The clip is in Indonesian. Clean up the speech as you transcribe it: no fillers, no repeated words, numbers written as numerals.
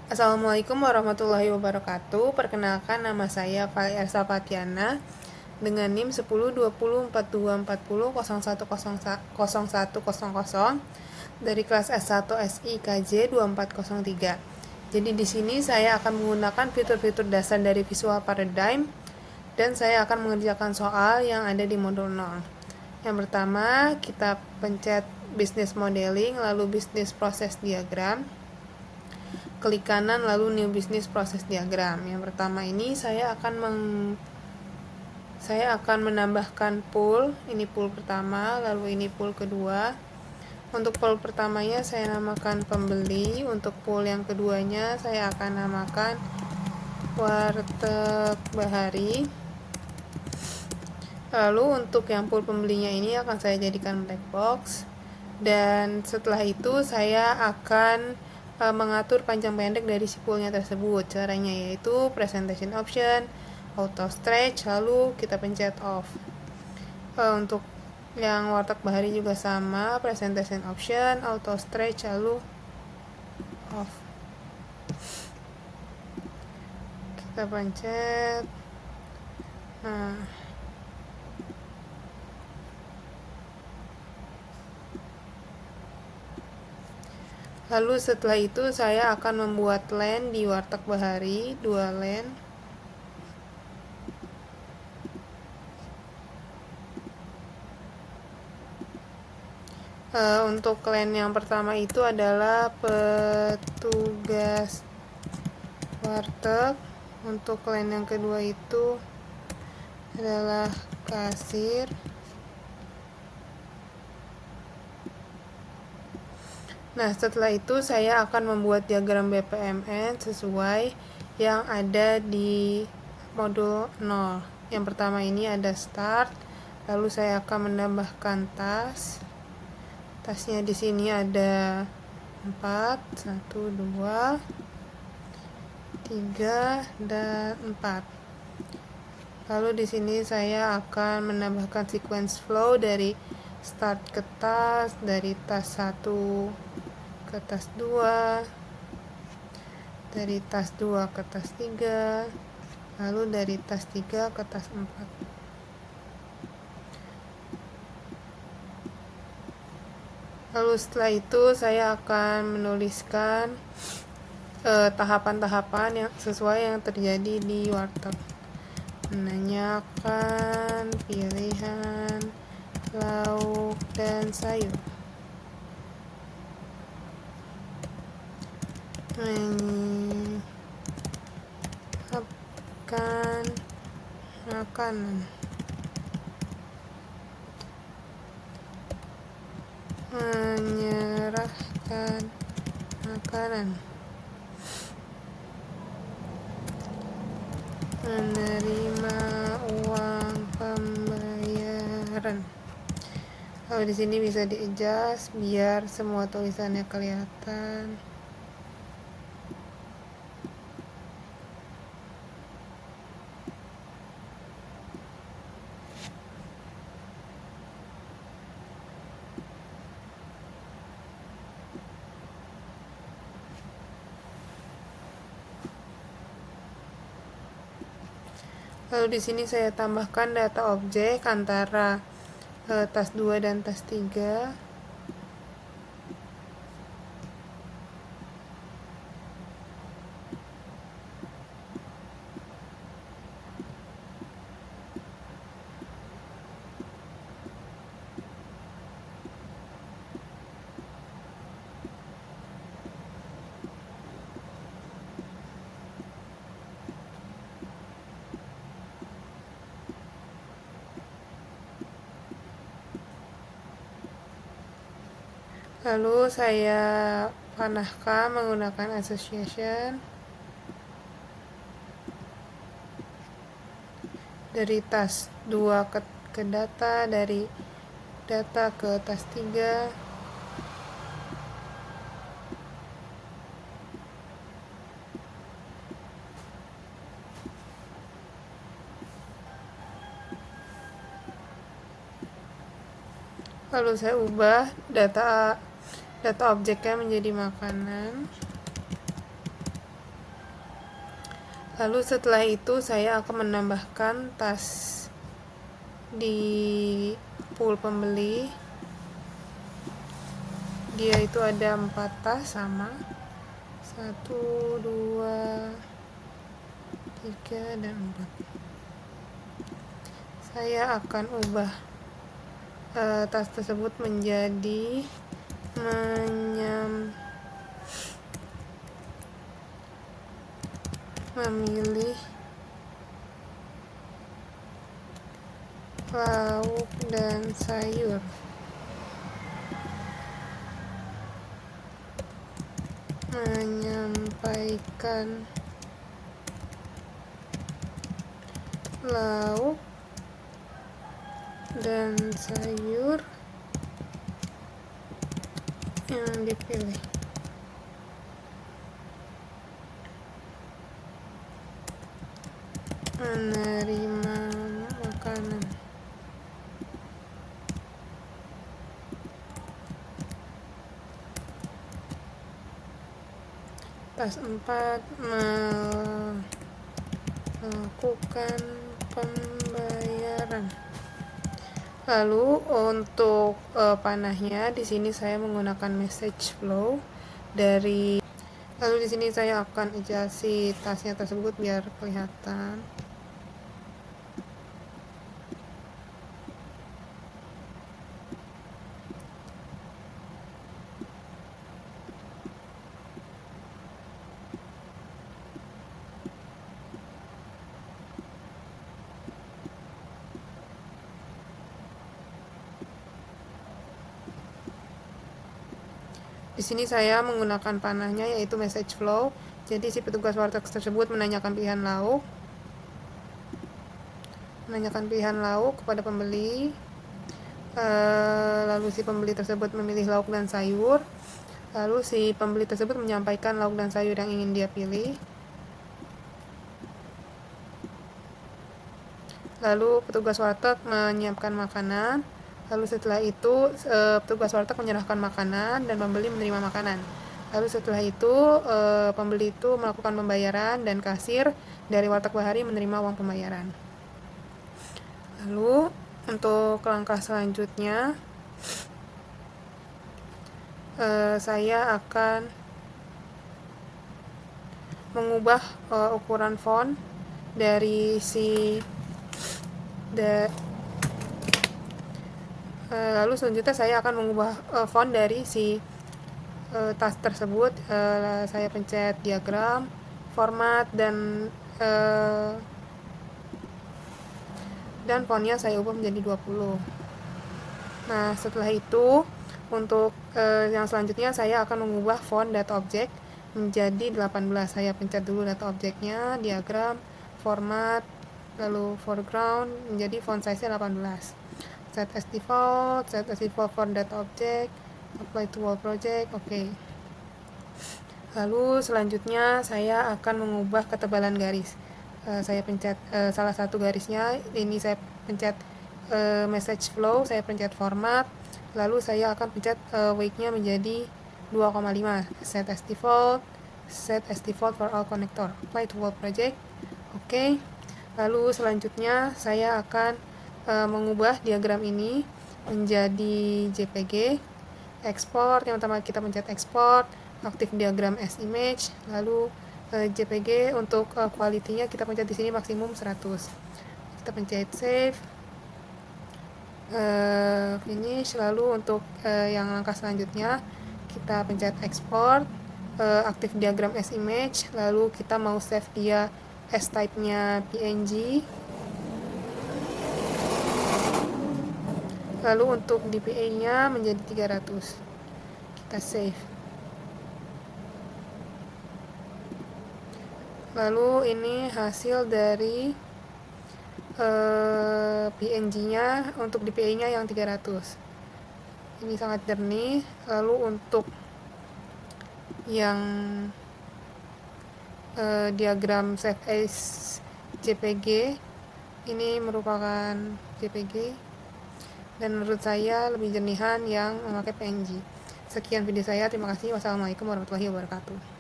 Assalamualaikum warahmatullahi wabarakatuh. Perkenalkan, nama saya Fali Elsa Fatiana dengan NIM 10204204101010 dari kelas S1 SIKJ 2403. Jadi di sini saya akan menggunakan fitur-fitur dasar dari Visual Paradigm dan saya akan mengerjakan soal yang ada di modul 0. Yang pertama, kita pencet Business Modeling, lalu Business Process Diagram. Klik kanan lalu New Business Process Diagram. Yang pertama ini saya akan menambahkan pool. Ini pool pertama, lalu ini pool kedua. Untuk pool pertamanya saya namakan pembeli. Untuk pool yang keduanya saya akan namakan warteg bahari. Lalu untuk yang pool pembelinya ini akan saya jadikan black box. Dan setelah itu saya akan mengatur panjang pendek dari si poolnya tersebut. Caranya yaitu presentation option, auto stretch, lalu kita pencet off. Untuk yang warteg bahari juga sama, presentation option, auto stretch, lalu off. Kita pencet. Lalu setelah itu saya akan membuat line di warteg bahari, 2 line. Untuk line yang pertama itu adalah petugas warteg. Untuk line yang kedua itu adalah kasir. Nah, setelah itu saya akan membuat diagram BPMN sesuai yang ada di modul 0. Yang pertama ini ada start, lalu saya akan menambahkan tas. Tasnya di sini ada 4, 1, 2, 3, dan 4. Lalu di sini saya akan menambahkan sequence flow dari start ke tas, dari tas 1 ke tas 2, dari tas 2 ke tas 3, lalu dari tas 3 ke tas 4. Lalu setelah itu saya akan menuliskan tahapan-tahapan yang sesuai yang terjadi di warteg. Menanyakan pilihan lauk dan sayur. Menyiapkan makanan. Menyerahkan makanan. Menerima uang pembayaran. Lalu di sini bisa di-adjust biar semua tulisannya kelihatan. Lalu di sini saya tambahkan data objek antara tas 2 dan tas 3. Lalu saya panahkan menggunakan association dari tas 2 ke data, dari data ke tas 3. Lalu saya ubah data objeknya menjadi makanan. Lalu setelah itu saya akan menambahkan tas di pool pembeli. Dia itu ada 4 tas sama 1, 2, 3, dan 4. Saya akan ubah tas tersebut menjadi memilih lauk dan sayur. Menyampaikan lauk dan sayur yang dipilih. Menerima makanan. Tas 4, melakukan pembayaran. Lalu untuk panahnya di sini saya menggunakan message flow dari. Lalu di sini saya akan adjust tasnya tersebut biar kelihatan. Di sini saya menggunakan panahnya yaitu message flow. Jadi si petugas warteg tersebut menanyakan pilihan lauk kepada pembeli. Lalu si pembeli tersebut memilih lauk dan sayur. Lalu si pembeli tersebut menyampaikan lauk dan sayur yang ingin dia pilih. Lalu petugas warteg menyiapkan makanan. Lalu setelah itu petugas warteg menyerahkan makanan dan pembeli menerima makanan. Lalu setelah itu pembeli itu melakukan pembayaran dan kasir dari warteg Bahari menerima uang pembayaran. Lalu untuk langkah selanjutnya saya akan mengubah ukuran font dari lalu selanjutnya saya akan mengubah font dari si tas tersebut. Saya pencet diagram, format, dan fontnya saya ubah menjadi 20. Nah setelah itu untuk yang selanjutnya saya akan mengubah font data object menjadi 18. Saya pencet dulu data objeknya, diagram, format, lalu foreground, menjadi font size-nya 18. Set as default for data object, apply to all project, oke. Lalu selanjutnya saya akan mengubah ketebalan garis. Saya pencet salah satu garisnya, ini saya pencet message flow, saya pencet format, lalu saya akan pencet weight-nya menjadi 2,5. Set as default for all connector, apply to all project, oke. Lalu selanjutnya saya akan mengubah diagram ini menjadi JPG, export. Yang pertama kita pencet export, aktif diagram as image, lalu JPG untuk quality-nya kita pencet di sini maksimum 100. Kita pencet save, finish. Lalu untuk yang langkah selanjutnya kita pencet export, aktif diagram as image, lalu kita mau save dia as type-nya PNG. Lalu untuk DPI-nya menjadi 300. Kita save. Lalu ini hasil dari PNG-nya. Untuk DPI-nya yang 300. Ini sangat jernih. Lalu untuk yang diagram save as JPG, ini merupakan JPG, dan menurut saya lebih jernihan yang memakai PNG. Sekian video saya, terima kasih. Wassalamualaikum warahmatullahi wabarakatuh.